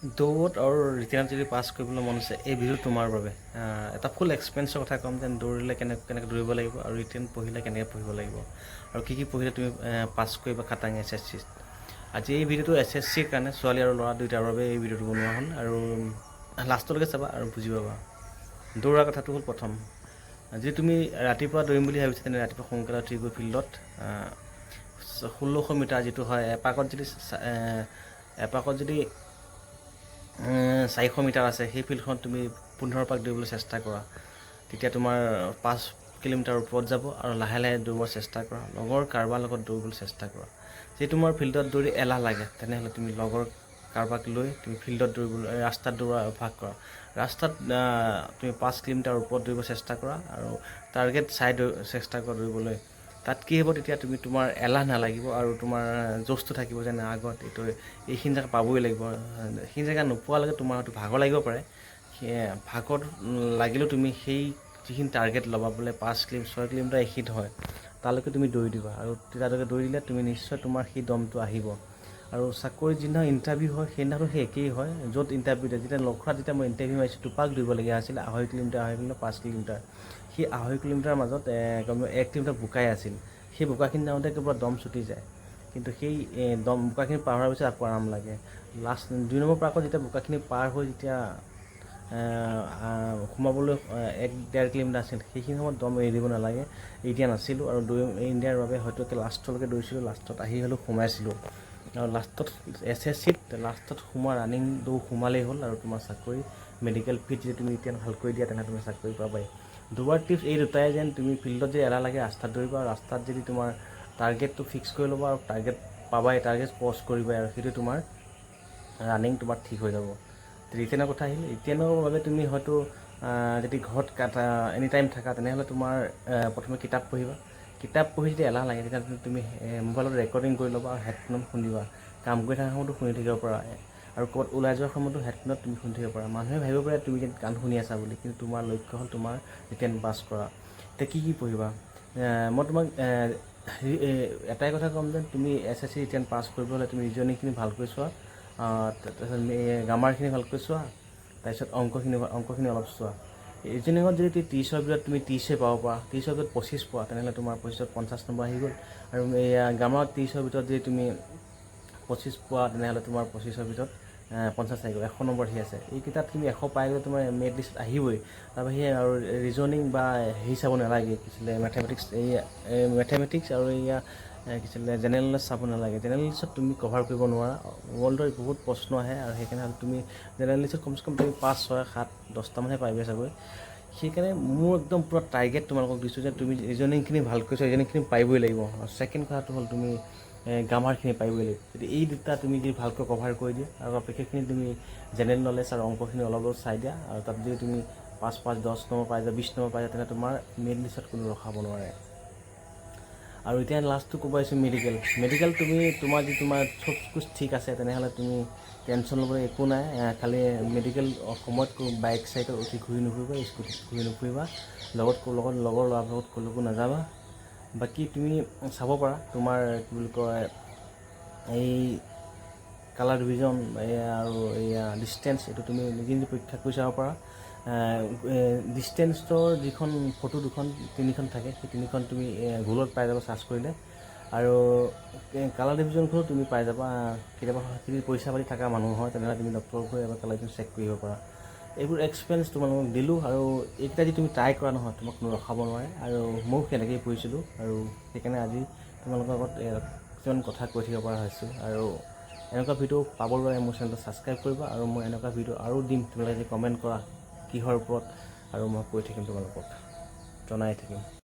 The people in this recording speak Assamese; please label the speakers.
Speaker 1: দৌৰত আৰু ৰিটেনত যদি পাছ কৰিবলৈ মন আছে, এই ভিডিঅ'টো তোমাৰ বাবে। এটা ফুল এক্সপেৰিয়েঞ্চৰ কথা ক'ম যেন দৌৰিলে কেনেকৈ দৌৰিব লাগিব আৰু ৰিটেন পঢ়িলে কেনেকৈ পঢ়িব লাগিব আৰু কি পঢ়িলে তুমি পাছ কৰিবা খাটাং SSC। আজি এই ভিডিঅ'টো SSCৰ কাৰণে ছোৱালী আৰু ল'ৰা দুয়োটাৰ বাবে এই ভিডিঅ'টো বনোৱা হ'ল আৰু লাষ্টলৈকে চাবা আৰু বুজি পাবা। দৌৰাৰ কথাটো হ'ল প্ৰথম, যদি তুমি ৰাতিপুৱা দৌৰিম বুলি ভাবিছা তেনে ৰাতিপুৱা সোনকালে উঠি গৈ ফিল্ডত 1600 মিটাৰ যিটো হয়, এপাকত যদি 400 মিটাৰ আছে, সেই ফিল্ডখনত তুমি 15 পাক দৌৰিবলৈ চেষ্টা কৰা। তেতিয়া তোমাৰ 5 কিলোমিটাৰ ওপৰত যাব আৰু লাহে লাহে দৌৰিবৰ চেষ্টা কৰা। লগৰ কাৰোবাৰ লগত দৌৰিবলৈ চেষ্টা কৰা। যদি তোমাৰ ফিল্ডত দৌৰি এলাহ লাগে তেনেহ'লে তুমি লগৰ কাৰোবাক লৈ তুমি ফিল্ডত দৌৰিবলৈ ৰাস্তাত দৌৰা অভ্যাস কৰা। ৰাস্তাত তুমি 5 কিলোমিটাৰ ওপৰত দৌৰিব চেষ্টা কৰা আৰু টাৰ্গেট চাই চেষ্টা কৰা দৌৰিবলৈ। তাত কি হ'ব, তেতিয়া তোমাৰ এলাহ নালাগিব আৰু তোমাৰ জোচটো থাকিব যে আগত এইখিনি জেগা পাবই লাগিব। সেইখিনি জেগা নোপোৱালৈকে তোমাৰ হয়তো ভাগৰ লাগিব পাৰে। ভাগৰ লাগিলেও তুমি সেই যিখিনি টাৰ্গেট ল'বা, বোলে 6 কিলোমিটাৰ এইখিনিত হয়, তালৈকে তুমি দৌৰি দিবা আৰু তালৈকে দৌৰি দিলে তুমি নিশ্চয় তোমাৰ সেই দমটো আহিব। আৰু চাকৰি যিদিনা ইণ্টাৰভিউ হয় সেইদিনাতো সেই একেই হয়। য'ত ইণ্টাৰভিউ দিয়ে, যেতিয়া লখৰাত যেতিয়া মই ইণ্টাৰভিউ মাৰিছোঁ, দুপাক দৌৰিবলগীয়া আছিল, 2.5 কিলোমিটাৰ 5 কিলোমিটাৰ। সেই 2.5 কিলোমিটাৰৰ মাজত 1 কিলোমিটাৰ বোকাই আছিল। সেই বোকাখিনি যাওঁতে কেৱল দম ছুটি যায়, কিন্তু সেই বোকাখিনি পাৰ হোৱাৰ পিছত আকৌ আৰাম লাগে। লাষ্ট 2 নম্বৰ পাকত যেতিয়া বোকাখিনি পাৰ হৈ যেতিয়া সোমাবলৈ 1-1.5 কিলোমিটাৰ আছিল, সেইখিনি সময়ত দম এৰি দিব নালাগে। এৰি দিয়া নাছিলোঁ আৰু এৰি দিয়াৰ বাবে হয়তো লাষ্টলৈকে দৌৰিছিলোঁ, লাষ্টত আহি হ'লেও সোমাইছিলোঁ। আৰু লাষ্টত SSCত লাষ্টত ৰানিং দৌৰ সোমালেই হ'ল আৰু তোমাৰ চাকৰি মেডিকেল ফিট যদি তুমি এতিয়া ভালকৈ দিয়া তেনেহ'লে তুমি চাকৰি পাবাই। দৌৰাৰ টিপছ এই দুটাই, যেন তুমি ফিল্ডত যদি এলাহ লাগে ৰাস্তাত দৌৰিবা, আৰু ৰাস্তাত যদি তোমাৰ টাৰ্গেটটো ফিক্স কৰি ল'বা আৰু টাৰ্গেট পাবাই, টাৰ্গেট পষ্ট কৰিবাই আৰু সেইটো তোমাৰ ৰানিং তোমাৰ ঠিক হৈ যাব। ৰিটেনৰ কথা আহিল, ৰিটেনৰ বাবে তুমি হয়তো যদি ঘৰত এনি টাইম থাকা তেনেহ'লে তোমাৰ প্ৰথমে কিতাপ পঢ়িবা। কিতাপ পঢ়ি যদি এলাহ লাগে তেতিয়াহ'লে তুমি মোবাইলত ৰেকৰ্ডিং কৰি ল'বা আৰু হেডফোনত শুনিবা। কাম কৰি থকাৰ সময়তো শুনি থাকিব পাৰা আৰু ক'ৰবাত ওলাই যোৱাৰ সময়তো হেডফোনত তুমি শুনি থাকিব পাৰা। মানুহে ভাবিব পাৰে তুমি যেন গান শুনি আছা বুলি, কিন্তু তোমাৰ লক্ষ্য হ'ল তোমাৰ ৰিটেন পাছ কৰা। এতিয়া কি পঢ়িবা? মই তোমাক এটাই কথা ক'ম যে তুমি SSC ৰিটেন পাছ কৰিব হ'লে তুমি ৰিজনিংখিনি ভালকৈ চোৱা, তাৰপিছত গ্ৰামাৰখিনি ভালকৈ চোৱা, তাৰপিছত অংকখিনি অলপ চোৱা। ৰিজনিঙত যদি 30ৰ ভিতৰত তুমি 30 পাব পাৰা, 30ৰ ভিতৰত 25 পোৱা, তেনেহ'লে তোমাৰ 25ত 50 নম্বৰ আহি গ'ল। আৰু গ্ৰামাৰত 30ৰ ভিতৰত যদি তুমি 25 পোৱা, তেনেহ'লে তোমাৰ 25ৰ ভিতৰত 50 আহি গ'ল, 100 নম্বৰ আহি আছে। এইকেইটাত তুমি 100 পাই গ'লে তোমাৰ মেৰিট লিষ্ট আহিবই। তাৰ বাহিৰে আৰু ৰিজনিং বা হেৰি চাব নালাগে, মেথমেটিক্স আৰু জেনেৰেল নলেজ চাব নালাগে। জেনেৰেল নলেজত তুমি কভাৰ কৰিব নোৱাৰা, ৱৰ্ল্ডৰ বহুত প্ৰশ্ন আহে আৰু সেইকাৰণে তুমি জেনেৰেল নলেজত কমচে কম তুমি 5, 6, 7, 10টামানহে পাৰিবা চাগৈ। সেইকাৰণে মোৰ একদম পূৰা টাৰ্গেট তোমালোকক দিছোঁ যে তুমি ৰিজনিংখিনি ভালকৈ চোৱা, ৰিজনিংখিনি পাৰিবই লাগিব। আৰু ছেকেণ্ড কথাটো হ'ল তুমি গ্ৰামাৰখিনি পাৰিবই লাগিব। যদি এই দুটা তুমি যদি ভালকৈ কভাৰ কৰি দিয়া আৰু বাকীখিনি তুমি জেনেৰেল নলেজ আৰু অংকখিনি অলপ চাই দিয়া, আৰু তাত যদি তুমি 5, 10 নম্বৰ পাই যোৱা, 20 নম্বৰ পাই যোৱা, তেনে তোমাৰ মেৰিট লিষ্টত কোনো ৰখাব নোৱাৰে। আৰু এতিয়া লাষ্টটো ক'ব আহিছোঁ মেডিকেল তোমাৰ চব কুছ ঠিক আছে, তেনেহ'লে তুমি টেনশ্যন ল'বলৈ একো নাই। খালি মেডিকেল সময়ত বাইক চাইকত উঠি ঘূৰি নুফুৰিবা, স্কুটিত ঘূৰি নুফুৰিবা, লগৰ ল'ৰাৰ লগত ক'লৈকো নাযাবা। বাকী তুমি চাব পাৰা তোমাৰ কি বুলি কয় এই কালাৰ ডিভিজন আৰু ডিষ্টেঞ্চ, এইটো তুমি নিজে পৰীক্ষা কৰি চাব পাৰা। ডিষ্টেঞ্চৰ যিখন ফটো 2-3খন থাকে, সেই 3খন তুমি গুগলত পাই যাবা চাৰ্চ কৰিলে। আৰু কালাৰ ডিভিজনখনো তুমি পাই যাবা। কেতিয়াবা যদি পইচা পাতি থকা মানুহ হয় তেনেহ'লে তুমি ডক্টৰক গৈ এবাৰ কালাৰ ডিভিজন চেক কৰিব পাৰা। এইবোৰ এক্সপিৰিয়েঞ্চ তোমালোকক দিলোঁ, আৰু এইকেইটা যদি তুমি ট্ৰাই কৰা নহয় তোমাক কোনো ৰখাব নোৱাৰে। আৰু ময়ো সেনেকৈয়ে পঢ়িছিলোঁ, আৰু সেইকাৰণে আজি তোমালোকৰ আগত কিছুমান কথা কৈ থাকিব পৰা হৈছোঁ। আৰু এনেকুৱা ভিডিঅ' পাবৰ বাবে মোৰ চেনেলটো ছাবস্ক্ৰাইব কৰিবা, আৰু মই এনেকুৱা ভিডিঅ' আৰু দিম। তোমালোকে যদি কমেণ্ট কৰা কিহৰ ওপৰত, আৰু মই কৈ থাকিম, তোমালোকক জনাই থাকিম।